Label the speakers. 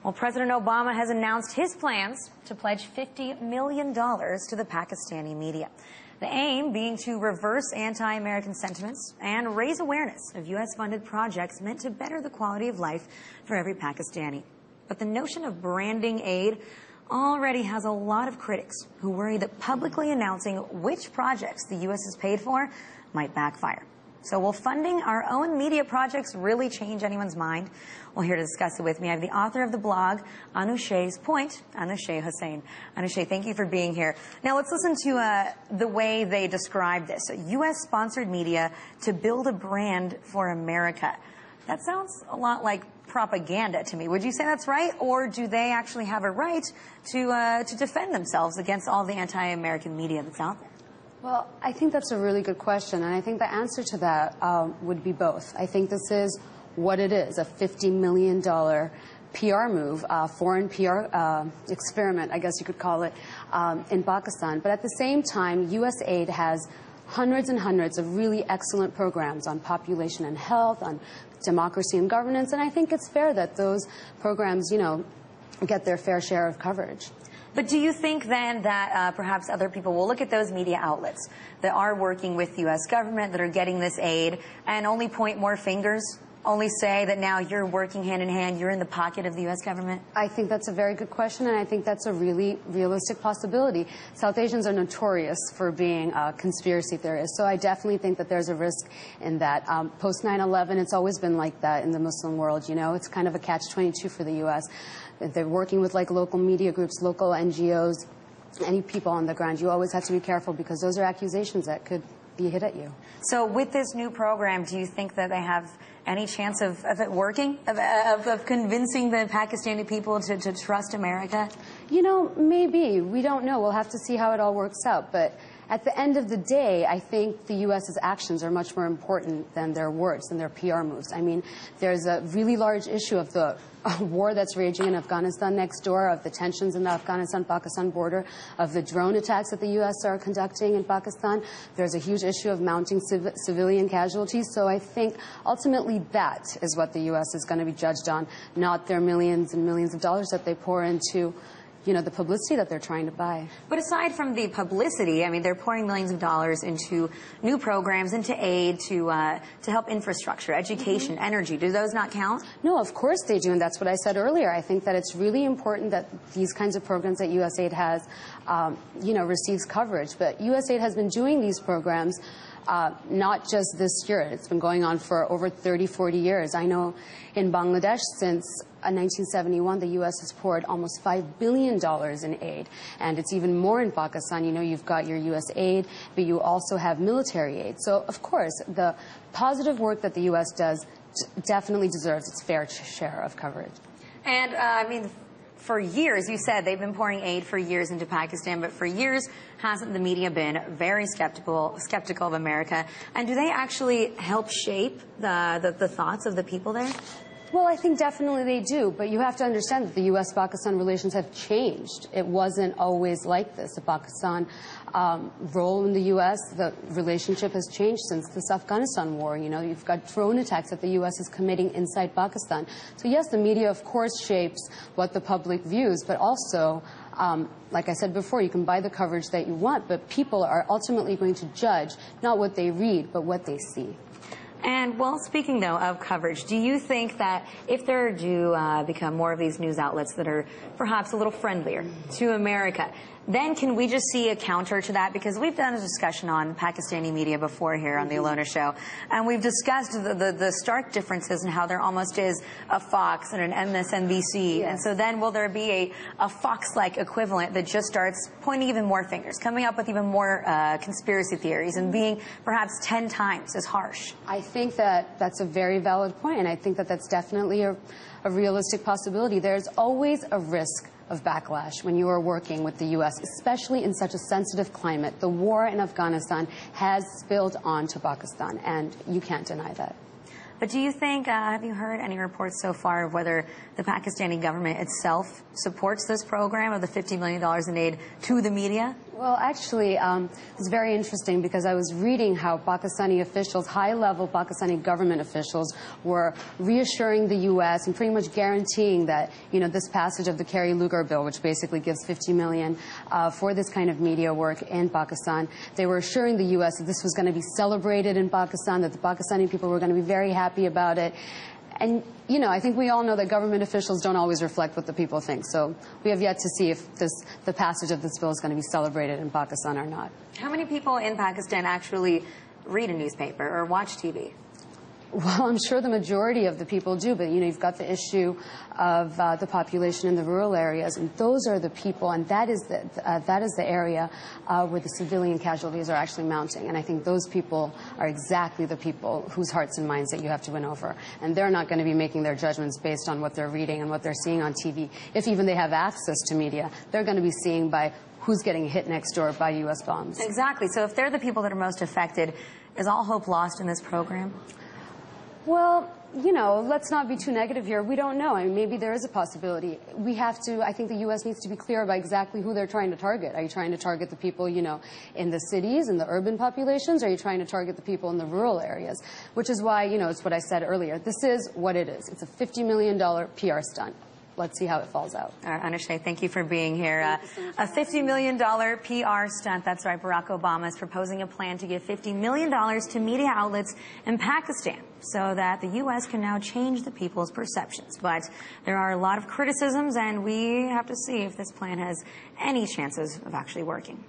Speaker 1: Well, President Obama has announced his plans to pledge $50 million to the Pakistani media. The aim being to reverse anti-American sentiments and raise awareness of U.S.-funded projects meant to better the quality of life for every Pakistani. But the notion of branding aid already has a lot of critics who worry that publicly announcing which projects the U.S. has paid for might backfire. So will funding our own media projects really change anyone's mind? Well, here to discuss it with me, I have the author of the blog, Anushay's Point, Anushay Hussain. Anushay, thank you for being here. Now, let's listen to the way they describe this. U.S.-sponsored media to build a brand for America. That sounds a lot like propaganda to me. Would you say that's right? Or do they actually have a right to defend themselves against all the anti-American media that's out there?
Speaker 2: Well, I think that's a really good question, and I think the answer to that would be both. I think this is what it is, a $50 million PR move, foreign PR experiment, I guess you could call it, in Pakistan. But at the same time, USAID has hundreds and hundreds of really excellent programs on population and health, on democracy and governance, and I think it's fair that those programs, you know, get their fair share of coverage.
Speaker 1: But do you think then that perhaps other people will look at those media outlets that are working with the U.S. government, that are getting this aid, and only point more fingers, only say that now you're working hand in hand, you're in the pocket of the U.S. government?
Speaker 2: I think that's a very good question, and I think that's a really realistic possibility. South Asians are notorious for being conspiracy theorists, so I definitely think that there's a risk in that. Post 9/11, it's always been like that in the Muslim world, you know? It's kind of a catch-22 for the U.S. They're working with like local media groups, local NGOs, any people on the ground. You always have to be careful because those are accusations that could be hit at you.
Speaker 1: So with this new program, do you think that they have any chance of it working, of convincing the Pakistani people to trust America?
Speaker 2: You know, maybe. We don't know. We'll have to see how it all works out. But at the end of the day, I think the U.S.'s actions are much more important than their words, than their PR moves. I mean, there's a really large issue of the war that's raging in Afghanistan next door, of the tensions in the Afghanistan-Pakistan border, of the drone attacks that the U.S. are conducting in Pakistan. There's a huge issue of mounting civilian casualties. So I think ultimately that is what the U.S. is going to be judged on, not their millions and millions of dollars that they pour into, you know, the publicity that they're trying to buy.
Speaker 1: But aside from the publicity, I mean, they're pouring millions of dollars into new programs, into aid, to help infrastructure, education, energy. Do those not count?
Speaker 2: No, of course they do, and that's what I said earlier. I think that it's really important that these kinds of programs that USAID has, you know, receives coverage. But USAID has been doing these programs not just this year. It's been going on for over 30, 40 years. I know in Bangladesh since 1971, the U.S. has poured almost $5 billion in aid. And it's even more in Pakistan. You know, you've got your U.S. aid, but you also have military aid. So, of course, the positive work that the U.S. does definitely deserves its fair share of coverage.
Speaker 1: And, I mean, for years, you said they've been pouring aid for years into Pakistan, but for years, hasn't the media been very skeptical of America? And do they actually help shape the thoughts of the people there?
Speaker 2: Well, I think definitely they do, but you have to understand that the U.S.-Pakistan relations have changed. It wasn't always like this. The Pakistan role in the U.S., the relationship has changed since this Afghanistan war. You know, you've got drone attacks that the U.S. is committing inside Pakistan. So yes, the media, of course, shapes what the public views, but also, like I said before, you can buy the coverage that you want, but people are ultimately going to judge not what they read, but what they see.
Speaker 1: And, well, speaking, though, of coverage, do you think that if there do become more of these news outlets that are perhaps a little friendlier to America, then can we just see a counter to that? Because we've done a discussion on Pakistani media before here on the Alona Show, and we've discussed the stark differences in how there almost is a Fox and an MSNBC. Yes. And so then will there be a Fox-like equivalent that just starts pointing even more fingers, coming up with even more conspiracy theories, and being perhaps 10 times as harsh?
Speaker 2: I think that that's a very valid point, and I think that that's definitely a realistic possibility. There's always a risk of backlash when you are working with the U.S., especially in such a sensitive climate. The war in Afghanistan has spilled on to Pakistan, and you can't deny that.
Speaker 1: But do you think, have you heard any reports so far of whether the Pakistani government itself supports this program of the $50 million in aid to the media?
Speaker 2: Well, actually, it's very interesting because I was reading how Pakistani officials, high-level Pakistani government officials, were reassuring the U.S. and pretty much guaranteeing that, you know, this passage of the Kerry-Lugar Bill, which basically gives $50 million for this kind of media work in Pakistan, they were assuring the U.S. that this was going to be celebrated in Pakistan, that the Pakistani people were going to be very happy about it. And, you know, I think we all know that government officials don't always reflect what the people think. So we have yet to see if the passage of this bill is going to be celebrated in Pakistan or not.
Speaker 1: How many people in Pakistan actually read a newspaper or watch TV?
Speaker 2: Well, I'm sure the majority of the people do, but, you know, you've got the issue of the population in the rural areas, and those are the people, and that is the area where the civilian casualties are actually mounting. And I think those people are exactly the people whose hearts and minds that you have to win over. And they're not going to be making their judgments based on what they're reading and what they're seeing on TV. If even they have access to media, they're going to be seeing by who's getting hit next door by U.S. bombs.
Speaker 1: Exactly. So if they're the people that are most affected, is all hope lost in this program?
Speaker 2: Well, you know, let's not be too negative here. We don't know. I mean, maybe there is a possibility. We have to, I think the U.S. needs to be clear about exactly who they're trying to target. Are you trying to target the people, you know, in the cities, in the urban populations? Or are you trying to target the people in the rural areas? Which is why, you know, it's what I said earlier. This is what it is. It's a $50 million PR stunt. Let's see how it falls out.
Speaker 1: All right, Anushay, thank you for being here. A $50 million PR stunt. That's right. Barack Obama is proposing a plan to give $50 million to media outlets in Pakistan so that the U.S. can now change the people's perceptions. But there are a lot of criticisms, and we have to see if this plan has any chances of actually working.